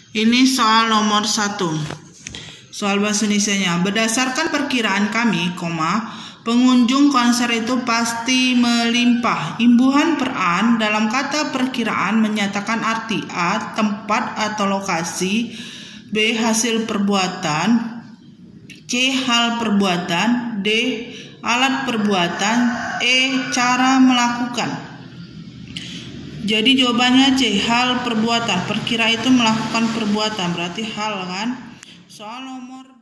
Ini soal nomor 1. Soal bahasa Indonesianya. Berdasarkan perkiraan kami, pengunjung konser itu pasti melimpah. Imbuhan peran dalam kata perkiraan menyatakan arti: A. Tempat atau lokasi, B. Hasil perbuatan, C. Hal perbuatan, D. Alat perbuatan, E. Cara melakukan. Jadi jawabannya C. Hal perbuatan. Perkira itu melakukan perbuatan, berarti hal kan. Soal nomor 2.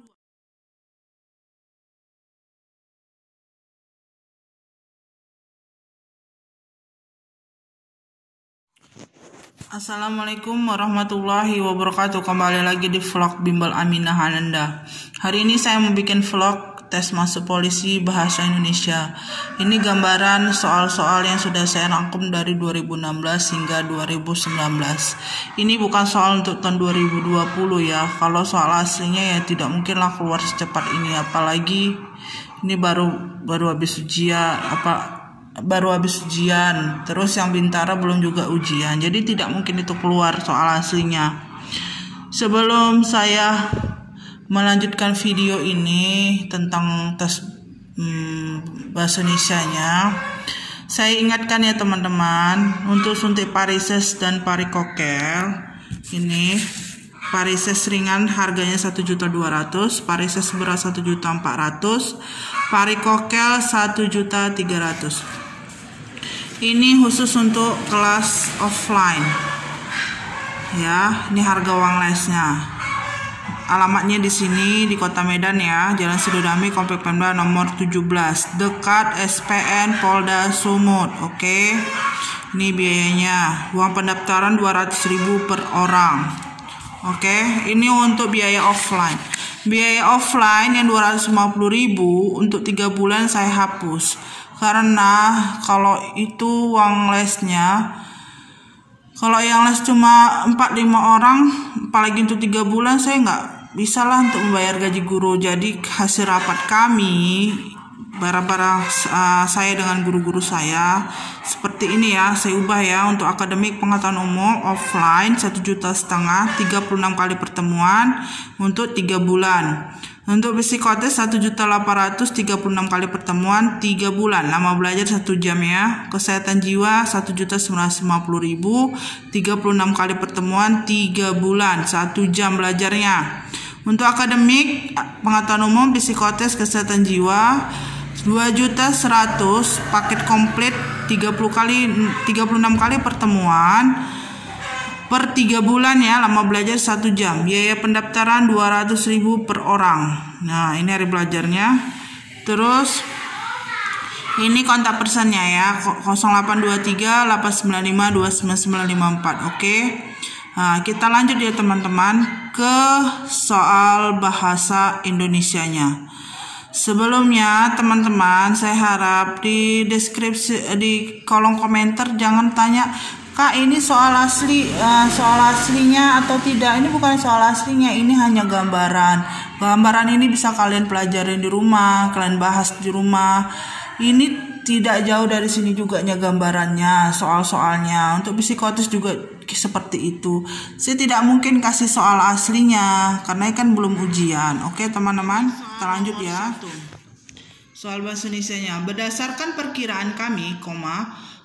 Assalamualaikum warahmatullahi wabarakatuh. Kembali lagi di vlog Bimbel Aminah Ananda. Hari ini saya membuat vlog tes masuk polisi bahasa Indonesia. Ini gambaran soal-soal yang sudah saya rangkum dari 2016 hingga 2019. Ini bukan soal untuk tahun 2020 ya. Kalau soal aslinya ya tidak mungkinlah keluar secepat ini, apalagi ini baru habis ujian, terus yang Bintara belum juga ujian, jadi tidak mungkin itu keluar soal aslinya. Sebelum saya melanjutkan video ini tentang tes bahasa Indonesianya, saya ingatkan ya teman-teman, untuk suntik parises dan parikokel ini, parises ringan harganya 1.200.000, parises berat 1.400.000, parikokel 1.300.000. Ini khusus untuk kelas offline ya. Ini harga uang lesnya. Alamatnya di sini di Kota Medan ya, Jalan Sidodamik, Komplek Pemda nomor 17, dekat SPN Polda Sumut. Oke. Ini biayanya. Uang pendaftaran 200.000 per orang. Oke, ini untuk biaya offline. Biaya offline yang 250.000 untuk 3 bulan saya hapus. Karena kalau itu uang lesnya, kalau yang les cuma 4-5 orang, apalagi untuk 3 bulan, saya nggak bisa lah untuk membayar gaji guru. Jadi hasil rapat kami, barang-barang saya dengan guru-guru saya seperti ini ya, saya ubah ya. Untuk akademik pengetahuan umum offline 1,5 juta, 36 kali pertemuan untuk 3 bulan. Untuk psikotes 1.800.000, 36 kali pertemuan 3 bulan, lama belajar 1 jam ya. Kesehatan jiwa 1.950.000, 36 kali pertemuan 3 bulan, 1 jam belajarnya. Untuk akademik pengetahuan umum psikotes kesehatan jiwa 2.100.000, paket komplit 36 kali pertemuan per 3 bulan ya, lama belajar 1 jam. Biaya pendaftaran 200.000 per orang. Nah, ini hari belajarnya. Terus ini kontak personnya ya, 0823 895 29954. Oke. Nah, kita lanjut ya teman-teman ke soal bahasa Indonesianya. Sebelumnya teman-teman, saya harap di deskripsi, di kolom komentar jangan tanya, Kak, ini soal aslinya atau tidak. Ini bukan soal aslinya, ini hanya gambaran. Gambaran ini bisa kalian pelajarin di rumah, kalian bahas di rumah. Ini tidak jauh dari sini juga gambarannya, soal-soalnya. Untuk psikotes juga seperti itu. Saya tidak mungkin kasih soal aslinya karena kan belum ujian. Oke teman-teman, kita lanjut ya. Soal bahasa Indonesianya. Berdasarkan perkiraan kami,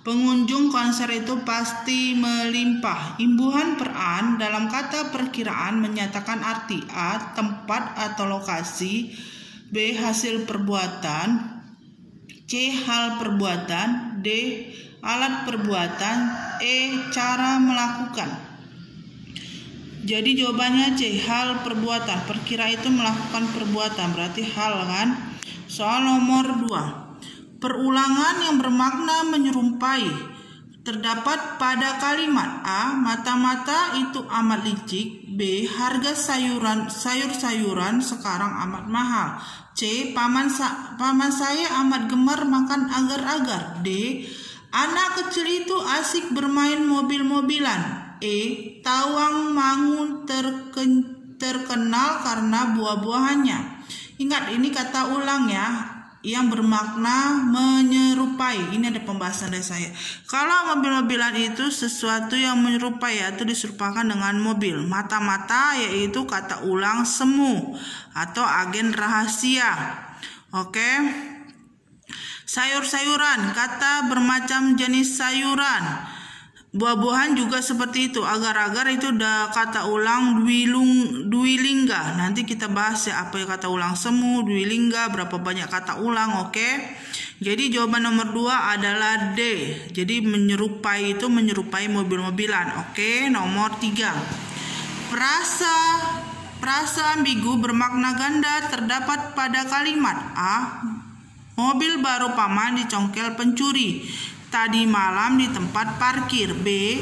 pengunjung konser itu pasti melimpah. Imbuhan peran dalam kata perkiraan menyatakan arti: A. Tempat atau lokasi, B. Hasil perbuatan, C. Hal perbuatan, D. Alat perbuatan, E. Cara melakukan. Jadi jawabannya C. Hal perbuatan. Perkira itu melakukan perbuatan, berarti hal kan. Soal nomor 2. Perulangan yang bermakna menyerupai terdapat pada kalimat: A. Mata-mata itu amat licik, B. Harga sayur-sayuran sekarang amat mahal, C. Paman saya amat gemar makan agar-agar, D. Anak kecil itu asik bermain mobil-mobilan, E. Tawang Mangu terkenal karena buah-buahannya. Ingat, ini kata ulang ya. yang bermakna menyerupai. Ini ada pembahasan dari saya. Kalau mobil-mobilan itu sesuatu yang menyerupai, yaitu diserupakan dengan mobil. Mata-mata yaitu kata ulang semu atau agen rahasia. Oke. Sayur-sayuran, kata bermacam jenis sayuran. Buah-buahan juga seperti itu. Agar-agar itu udah kata ulang dwilingga. Nanti kita bahas ya apa kata ulang semu, dwilingga, berapa banyak kata ulang. Oke. Jadi jawaban nomor 2 adalah D. Jadi menyerupai itu menyerupai mobil-mobilan. Oke. Nomor 3. Frasa ambigu bermakna ganda terdapat pada kalimat A. Mobil baru paman dicongkel pencuri tadi malam di tempat parkir. B.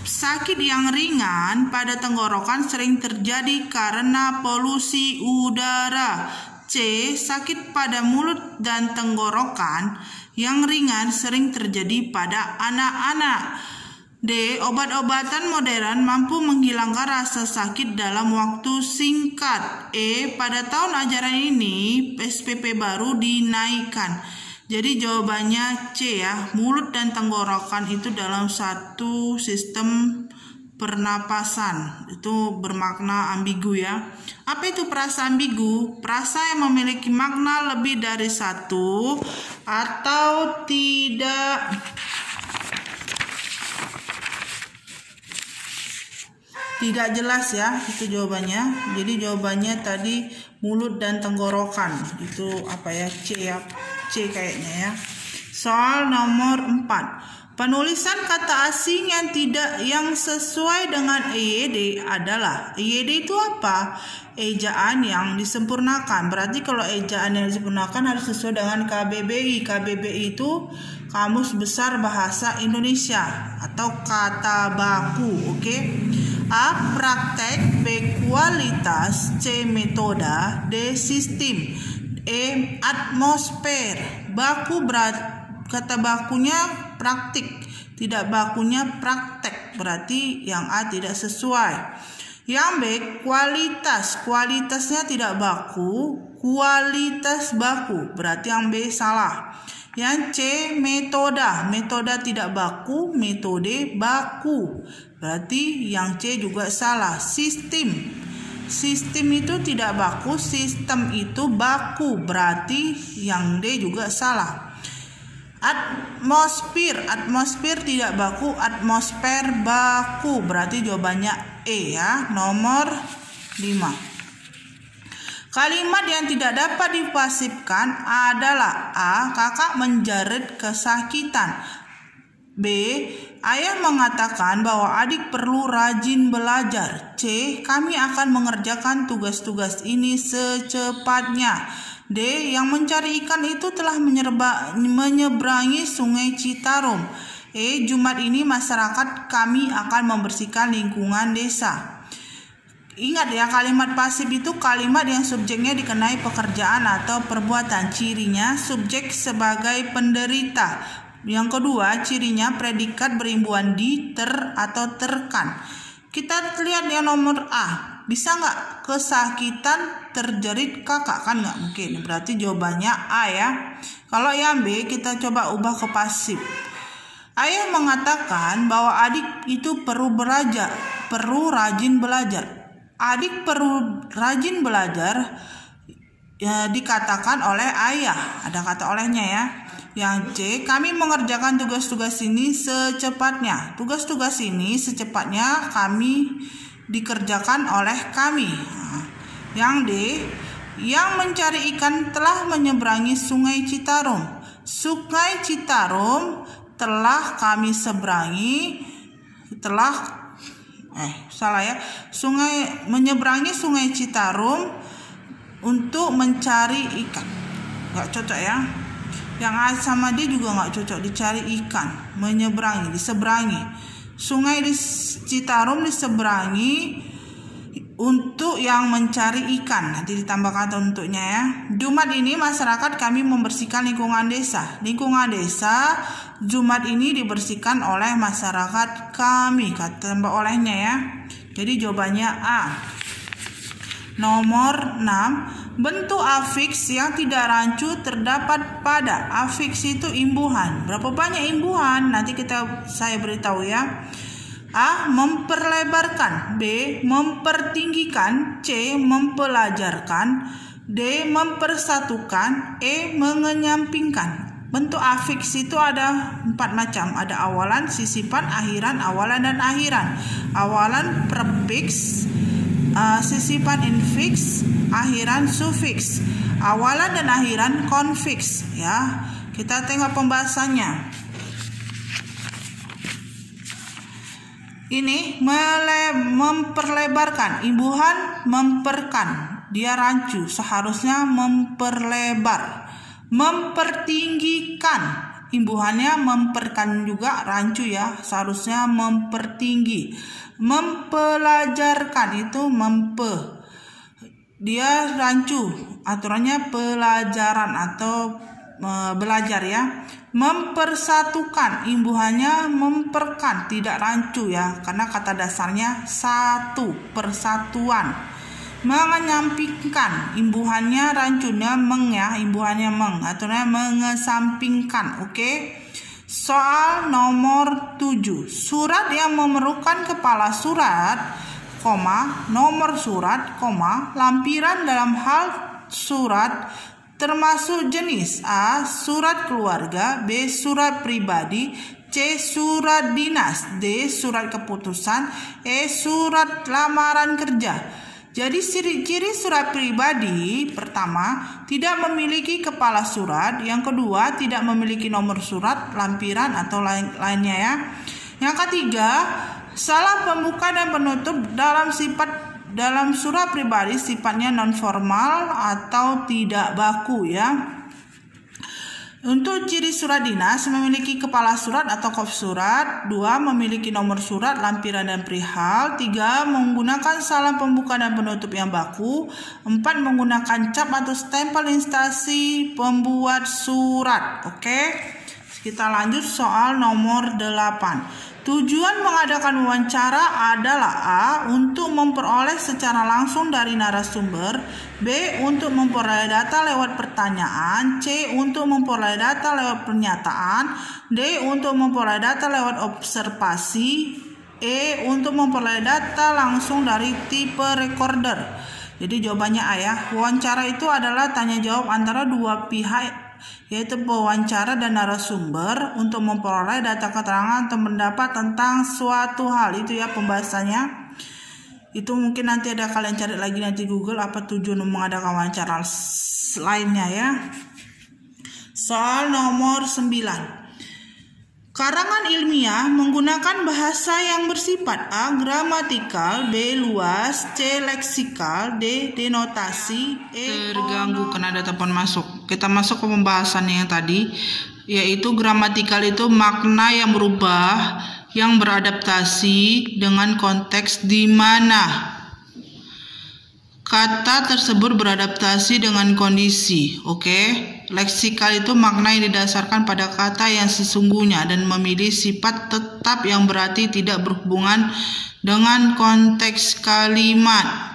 Sakit yang ringan pada tenggorokan sering terjadi karena polusi udara. C. Sakit pada mulut dan tenggorokan yang ringan sering terjadi pada anak-anak. D. Obat-obatan modern mampu menghilangkan rasa sakit dalam waktu singkat. E. Pada tahun ajaran ini SPP baru dinaikkan. Jadi jawabannya C ya. Mulut dan tenggorokan itu dalam satu sistem pernapasan. Itu bermakna ambigu ya. Apa itu frasa ambigu? Frasa yang memiliki makna lebih dari satu atau tidak jelas ya. Itu jawabannya. Jadi jawabannya tadi mulut dan tenggorokan. Itu apa ya? C ya. C kayaknya ya. Soal nomor 4. Penulisan kata asing yang sesuai dengan EYD adalah, EYD itu apa? Ejaan yang disempurnakan. Berarti kalau ejaan yang disempurnakan harus sesuai dengan KBBI. KBBI itu Kamus Besar Bahasa Indonesia atau kata baku. Oke. A. Praktek. B. Kualitas. C. Metoda. D. Sistem. E. Atmosfer. Baku kata bakunya praktik, tidak bakunya praktek. Berarti yang A tidak sesuai. Yang B. Kualitas. Kualitasnya tidak baku, kualitas baku. Berarti yang B salah. Yang C. Metoda. Metoda tidak baku, metode baku. Berarti yang C juga salah. Sistem. Sistem itu tidak baku, sistem itu baku. Berarti yang D juga salah. Atmosfer. Atmosfer tidak baku, atmosfer baku. Berarti jawabannya E ya. Nomor 5. Kalimat yang tidak dapat dipasifkan adalah A. Kakak menjerit kesakitan. B. Ayah mengatakan bahwa adik perlu rajin belajar. C. Kami akan mengerjakan tugas-tugas ini secepatnya. D. Yang mencari ikan itu telah menyeberangi sungai Citarum. E. Jumat ini masyarakat kami akan membersihkan lingkungan desa. Ingat ya, kalimat pasif itu kalimat yang subjeknya dikenai pekerjaan atau perbuatan. Cirinya subjek sebagai penderita. Yang kedua, cirinya predikat berimbuhan di, ter, atau terkan. Kita lihat yang nomor A. Bisa nggak kesakitan terjerit kakak? Kan nggak mungkin. Berarti jawabannya A ya. Kalau yang B kita coba ubah ke pasif. Ayah mengatakan bahwa adik itu perlu rajin belajar. Adik perlu rajin belajar ya, dikatakan oleh ayah. Ada kata olehnya ya. Yang C, kami mengerjakan tugas-tugas ini secepatnya. Tugas-tugas ini secepatnya kami dikerjakan oleh kami. Yang D, yang mencari ikan telah menyeberangi sungai Citarum. Sungai Citarum telah kami seberangi. Menyeberangi sungai Citarum untuk mencari ikan. Gak cocok ya. Yang A sama D juga nggak cocok. Dicari ikan, diseberangi. Sungai di Citarum diseberangi untuk yang mencari ikan. Nanti ditambah kata untuknya ya. Jumat ini masyarakat kami membersihkan lingkungan desa. Lingkungan desa Jumat ini dibersihkan oleh masyarakat kami. Kata tambah olehnya ya. Jadi jawabannya A. Nomor 6. Bentuk afiks yang tidak rancu terdapat pada. Afiks itu imbuhan. Berapa banyak imbuhan? Nanti saya beritahu ya. A. Memperlebarkan. B. Mempertinggikan. C. Mempelajarkan. D. Mempersatukan. E. Mengenyampingkan. Bentuk afiks itu ada 4 macam. Ada awalan, sisipan, akhiran, awalan, dan akhiran. Awalan prefiks, sisipan infiks, akhiran sufiks. Awalan dan akhiran konfiks ya. Kita tengok pembahasannya. Ini memperlebarkan, imbuhan memperkan, dia rancu, seharusnya memperlebar. Mempertinggikan, imbuhannya memperkan juga, rancu ya, seharusnya mempertinggi. Mempelajarkan itu dia rancu, aturannya pelajaran atau belajar ya. Mempersatukan, imbuhannya memperkan, tidak rancu ya, karena kata dasarnya satu, persatuan. Mengenyampingkan, imbuhannya rancunya meng ya, imbuhannya meng, aturannya mengesampingkan. Oke. Soal nomor 7. Surat yang memerlukan kepala surat, nomor surat, lampiran dalam hal surat termasuk jenis. A. Surat keluarga. B. Surat pribadi. C. Surat dinas. D. Surat keputusan. E. Surat lamaran kerja. Jadi ciri-ciri surat pribadi, pertama, tidak memiliki kepala surat. Yang kedua, tidak memiliki nomor surat, lampiran atau lainnya ya. Yang ketiga, salah pembuka dan penutup dalam surat pribadi sifatnya non formal atau tidak baku ya. Untuk ciri surat dinas, memiliki kepala surat atau kop surat. 2. Memiliki nomor surat, lampiran, dan perihal. 3. Menggunakan salam pembuka dan penutup yang baku. 4. Menggunakan cap atau stempel instansi pembuat surat. Oke, kita lanjut soal nomor 8. Tujuan mengadakan wawancara adalah A. Untuk memperoleh secara langsung dari narasumber. B. Untuk memperoleh data lewat pertanyaan. C. Untuk memperoleh data lewat pernyataan. D. Untuk memperoleh data lewat observasi. E. Untuk memperoleh data langsung dari tipe recorder. Jadi jawabannya A ya. Wawancara itu adalah tanya jawab antara dua pihak, yaitu pewawancara dan narasumber, untuk memperoleh data keterangan atau pendapat tentang suatu hal. Itu ya pembahasannya. Itu mungkin nanti ada kalian cari lagi nanti Google apa tujuan mengadakan wawancara lainnya ya. Soal nomor 9. Karangan ilmiah menggunakan bahasa yang bersifat A. gramatikal, B. luas, C. leksikal, D. denotasi, E. terganggu karena ada telepon masuk. Kita masuk ke pembahasan yang tadi, yaitu gramatikal itu makna yang berubah, yang beradaptasi dengan konteks di mana kata tersebut beradaptasi dengan kondisi. Oke. Leksikal itu makna yang didasarkan pada kata yang sesungguhnya dan memilih sifat tetap yang berarti tidak berhubungan dengan konteks kalimat.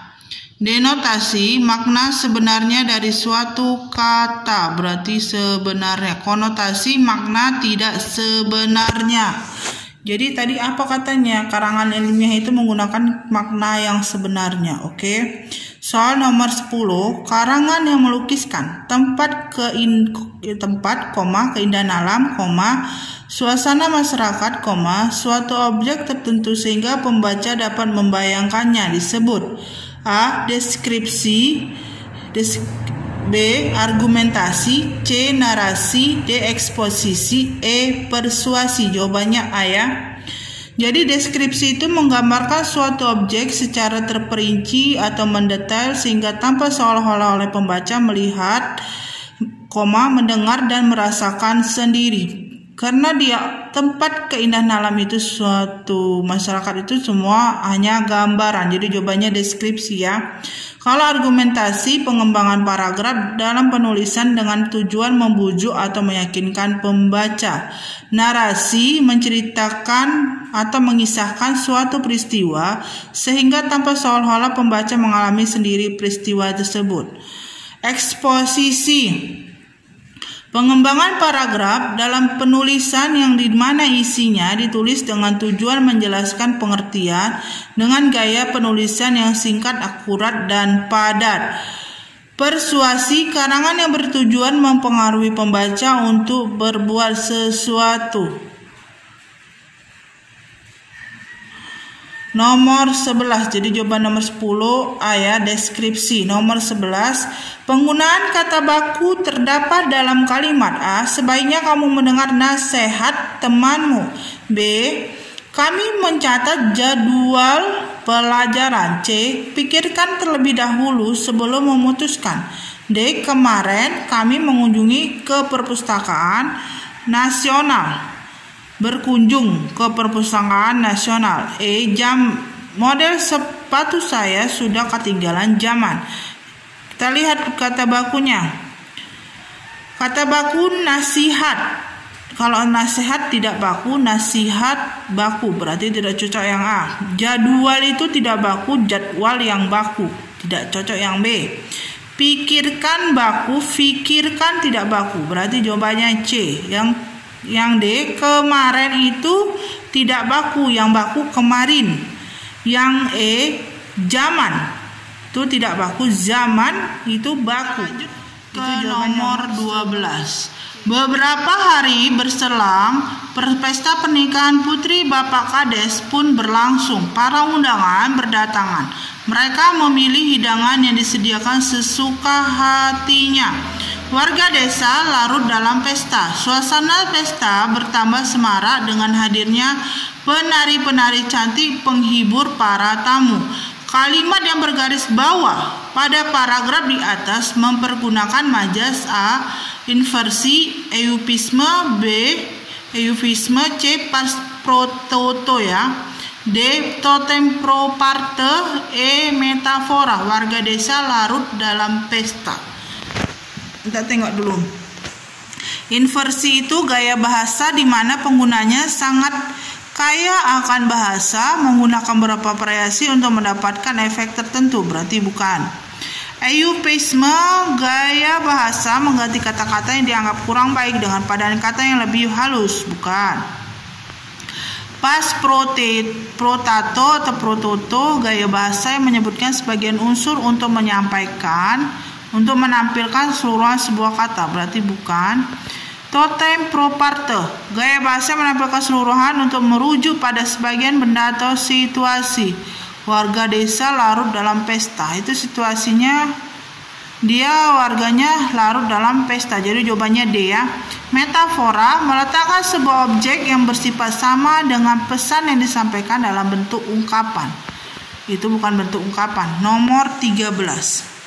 Denotasi makna sebenarnya dari suatu kata, berarti sebenarnya. Konotasi makna tidak sebenarnya. Jadi tadi apa katanya? Karangan ilmiah itu menggunakan makna yang sebenarnya. Oke. Soal nomor 10, karangan yang melukiskan tempat, keindahan alam, suasana masyarakat, suatu objek tertentu sehingga pembaca dapat membayangkannya disebut A. deskripsi, B. argumentasi, C. narasi, D. eksposisi, E. persuasi. Jawabannya A ya. Jadi deskripsi itu menggambarkan suatu objek secara terperinci atau mendetail sehingga tampak seolah-olah oleh pembaca melihat, mendengar dan merasakan sendiri. Karena dia tempat keindahan alam itu suatu masyarakat itu semua hanya gambaran. Jadi jawabannya deskripsi ya. Kalau argumentasi, pengembangan paragraf dalam penulisan dengan tujuan membujuk atau meyakinkan pembaca. Narasi, menceritakan atau mengisahkan suatu peristiwa sehingga tanpa seolah-olah pembaca mengalami sendiri peristiwa tersebut. Eksposisi. Pengembangan paragraf dalam penulisan yang dimana isinya ditulis dengan tujuan menjelaskan pengertian dengan gaya penulisan yang singkat, akurat, dan padat. Persuasi, karangan yang bertujuan mempengaruhi pembaca untuk berbuat sesuatu. Nomor 11, jadi jawaban nomor 10 A ya, deskripsi. Nomor 11, penggunaan kata baku terdapat dalam kalimat. A, sebaiknya kamu mendengar nasihat temanmu. B, kami mencatat jadwal pelajaran. C, pikirkan terlebih dahulu sebelum memutuskan. D, kemarin kami mengunjungi ke perpustakaan nasional. Berkunjung ke perpustakaan nasional. E, jam model sepatu saya sudah ketinggalan zaman. Kita lihat kata bakunya. Kata baku nasihat. Kalau nasihat tidak baku, nasihat baku, berarti tidak cocok yang A. Jadwal itu tidak baku, jadwal yang baku, tidak cocok yang B. Pikirkan baku, fikirkan tidak baku, berarti jawabannya C. Yang D, kemarin itu tidak baku, yang baku kemarin. Yang E, zaman itu tidak baku, zaman itu baku. Itu nomor 12. Beberapa hari berselang, pesta pernikahan putri Bapak Kades pun berlangsung. Para undangan berdatangan. Mereka memilih hidangan yang disediakan sesuka hatinya. Warga desa larut dalam pesta. Suasana pesta bertambah semarak dengan hadirnya penari-penari cantik penghibur para tamu. Kalimat yang bergaris bawah pada paragraf di atas mempergunakan majas. A, inversi, eufisme. B, eufisme. C, pas prototo ya. D, totem pro parte. E, metafora. Warga desa larut dalam pesta. Kita tengok dulu. Inversi itu gaya bahasa di mana penggunanya sangat kaya akan bahasa, menggunakan beberapa variasi untuk mendapatkan efek tertentu, berarti bukan. Eufisme, gaya bahasa mengganti kata-kata yang dianggap kurang baik dengan padanan kata yang lebih halus, bukan. Pas protato atau prototo, gaya bahasa yang menyebutkan sebagian unsur untuk menampilkan keseluruhan sebuah kata, berarti bukan. Totem pro parte, gaya bahasa menampilkan keseluruhan untuk merujuk pada sebagian benda atau situasi. Warga desa larut dalam pesta, itu situasinya warganya larut dalam pesta, jadi jawabannya D ya. Metafora, meletakkan sebuah objek yang bersifat sama dengan pesan yang disampaikan dalam bentuk ungkapan. Itu bukan bentuk ungkapan. Nomor 13.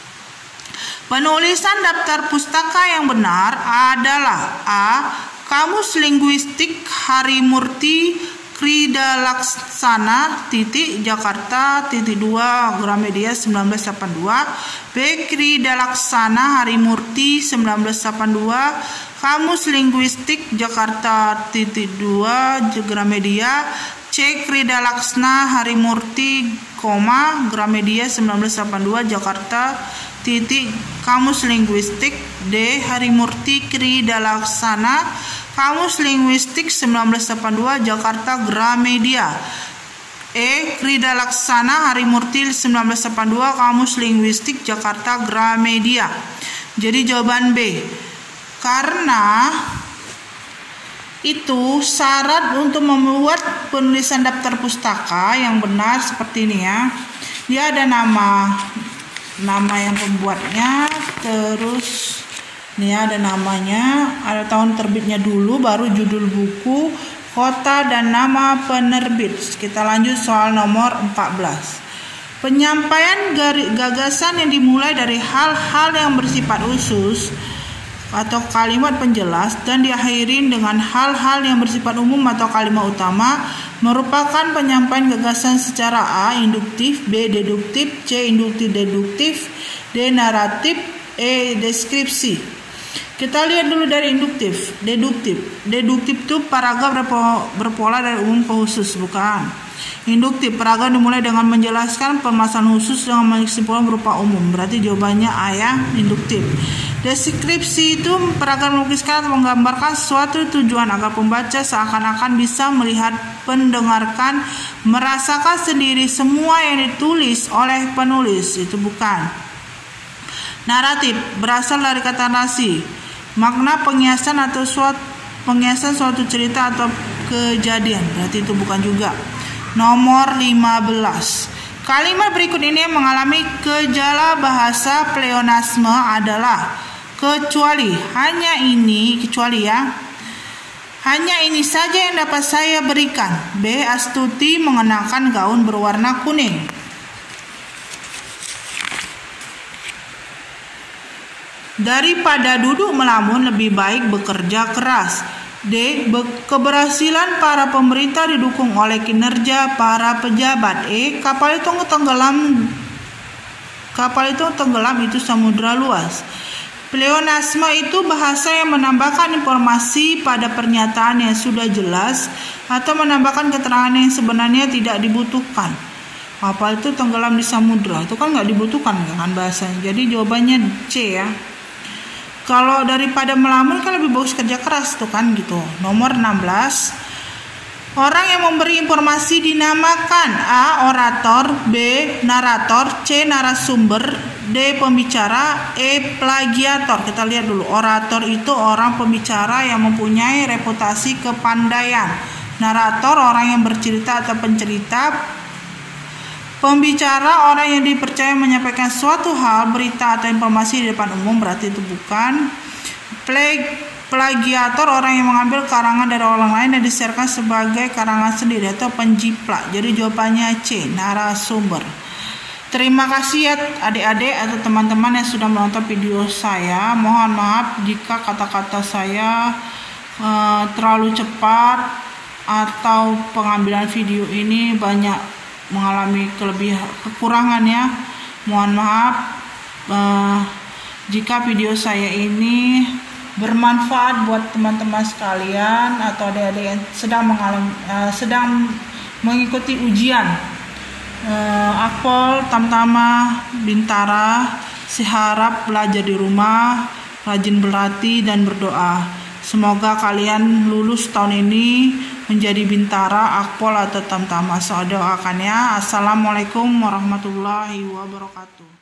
Penulisan daftar pustaka yang benar adalah A, Kamus Linguistik Harimurti Kridalaksana Jakarta 2 Gramedia 1982. B, Kridalaksana Harimurti 1982 Kamus Linguistik Jakarta 2 Gramedia. C, Kridalaksana Harimurti, Gramedia 1982 Jakarta Kamus Linguistik. D, Harimurti Kridalaksana Kamus Linguistik 1982 Jakarta Gramedia. E, Kridalaksana Harimurti 1982 Kamus Linguistik Jakarta Gramedia. Jadi jawaban B. Karena itu syarat untuk membuat penulisan daftar pustaka yang benar seperti ini ya. Dia ada nama yang pembuatnya, terus ini ada namanya, ada tahun terbitnya dulu, baru judul buku, kota, dan nama penerbit. Kita lanjut soal nomor 14. Penyampaian gagasan yang dimulai dari hal-hal yang bersifat khusus atau kalimat penjelas dan diakhiri dengan hal-hal yang bersifat umum atau kalimat utama merupakan penyampaian gagasan secara A, induktif, B, deduktif, C, induktif deduktif, D, naratif, E, deskripsi. Kita lihat dulu dari induktif. Deduktif itu paragraf berpola dari umum ke khusus, bukan. Induktif, peragaan dimulai dengan menjelaskan permasalahan khusus dengan kesimpulan berupa umum. Berarti jawabannya A ya, induktif. Deskripsi itu peragaan melukiskan atau menggambarkan suatu tujuan agar pembaca seakan-akan bisa melihat, mendengarkan, merasakan sendiri semua yang ditulis oleh penulis. Itu bukan. Naratif berasal dari kata narasi, makna penghiasan atau penghiasan suatu cerita atau kejadian. Berarti itu bukan juga. Nomor 15. Kalimat berikut ini yang mengalami gejala bahasa pleonasme adalah kecuali. Kecuali ya. Hanya ini saja yang dapat saya berikan. B. Astuti mengenakan gaun berwarna kuning. Daripada duduk melamun, lebih baik bekerja keras. D. Keberhasilan para pemerintah didukung oleh kinerja para pejabat. E. Kapal itu tenggelam itu samudra luas. Pleonasme itu bahasa yang menambahkan informasi pada pernyataan yang sudah jelas atau menambahkan keterangan yang sebenarnya tidak dibutuhkan. Kapal itu tenggelam di samudra, itu kan nggak dibutuhkan kan bahasanya. Jadi jawabannya C ya. Kalau daripada melamun kan lebih bagus kerja keras tuh kan gitu. Nomor 16. Orang yang memberi informasi dinamakan A. Orator, B. Narator, C. Narasumber, D. Pembicara, E. Plagiator. Kita lihat dulu. Orator itu orang pembicara yang mempunyai reputasi kepandaian. Narator orang yang bercerita atau pencerita. Pembicara orang yang dipercaya menyampaikan suatu hal, berita atau informasi di depan umum. Berarti itu bukan. Plagiator orang yang mengambil karangan dari orang lain dan disiarkan sebagai karangan sendiri atau penjiplak. Jadi jawabannya C, narasumber. Terima kasih ya adik-adik atau teman-teman yang sudah menonton video saya. Mohon maaf jika kata-kata saya terlalu cepat atau pengambilan video ini banyak mengalami kekurangan ya. Mohon maaf jika video saya ini bermanfaat buat teman-teman sekalian atau adik-adik yang sedang mengikuti ujian Akpol, Tamtama, Bintara. Saya harap belajar di rumah, rajin berlatih dan berdoa. Semoga kalian lulus tahun ini menjadi Bintara, Akpol atau Tamtama. Saya doakan ya. Assalamualaikum warahmatullahi wabarakatuh.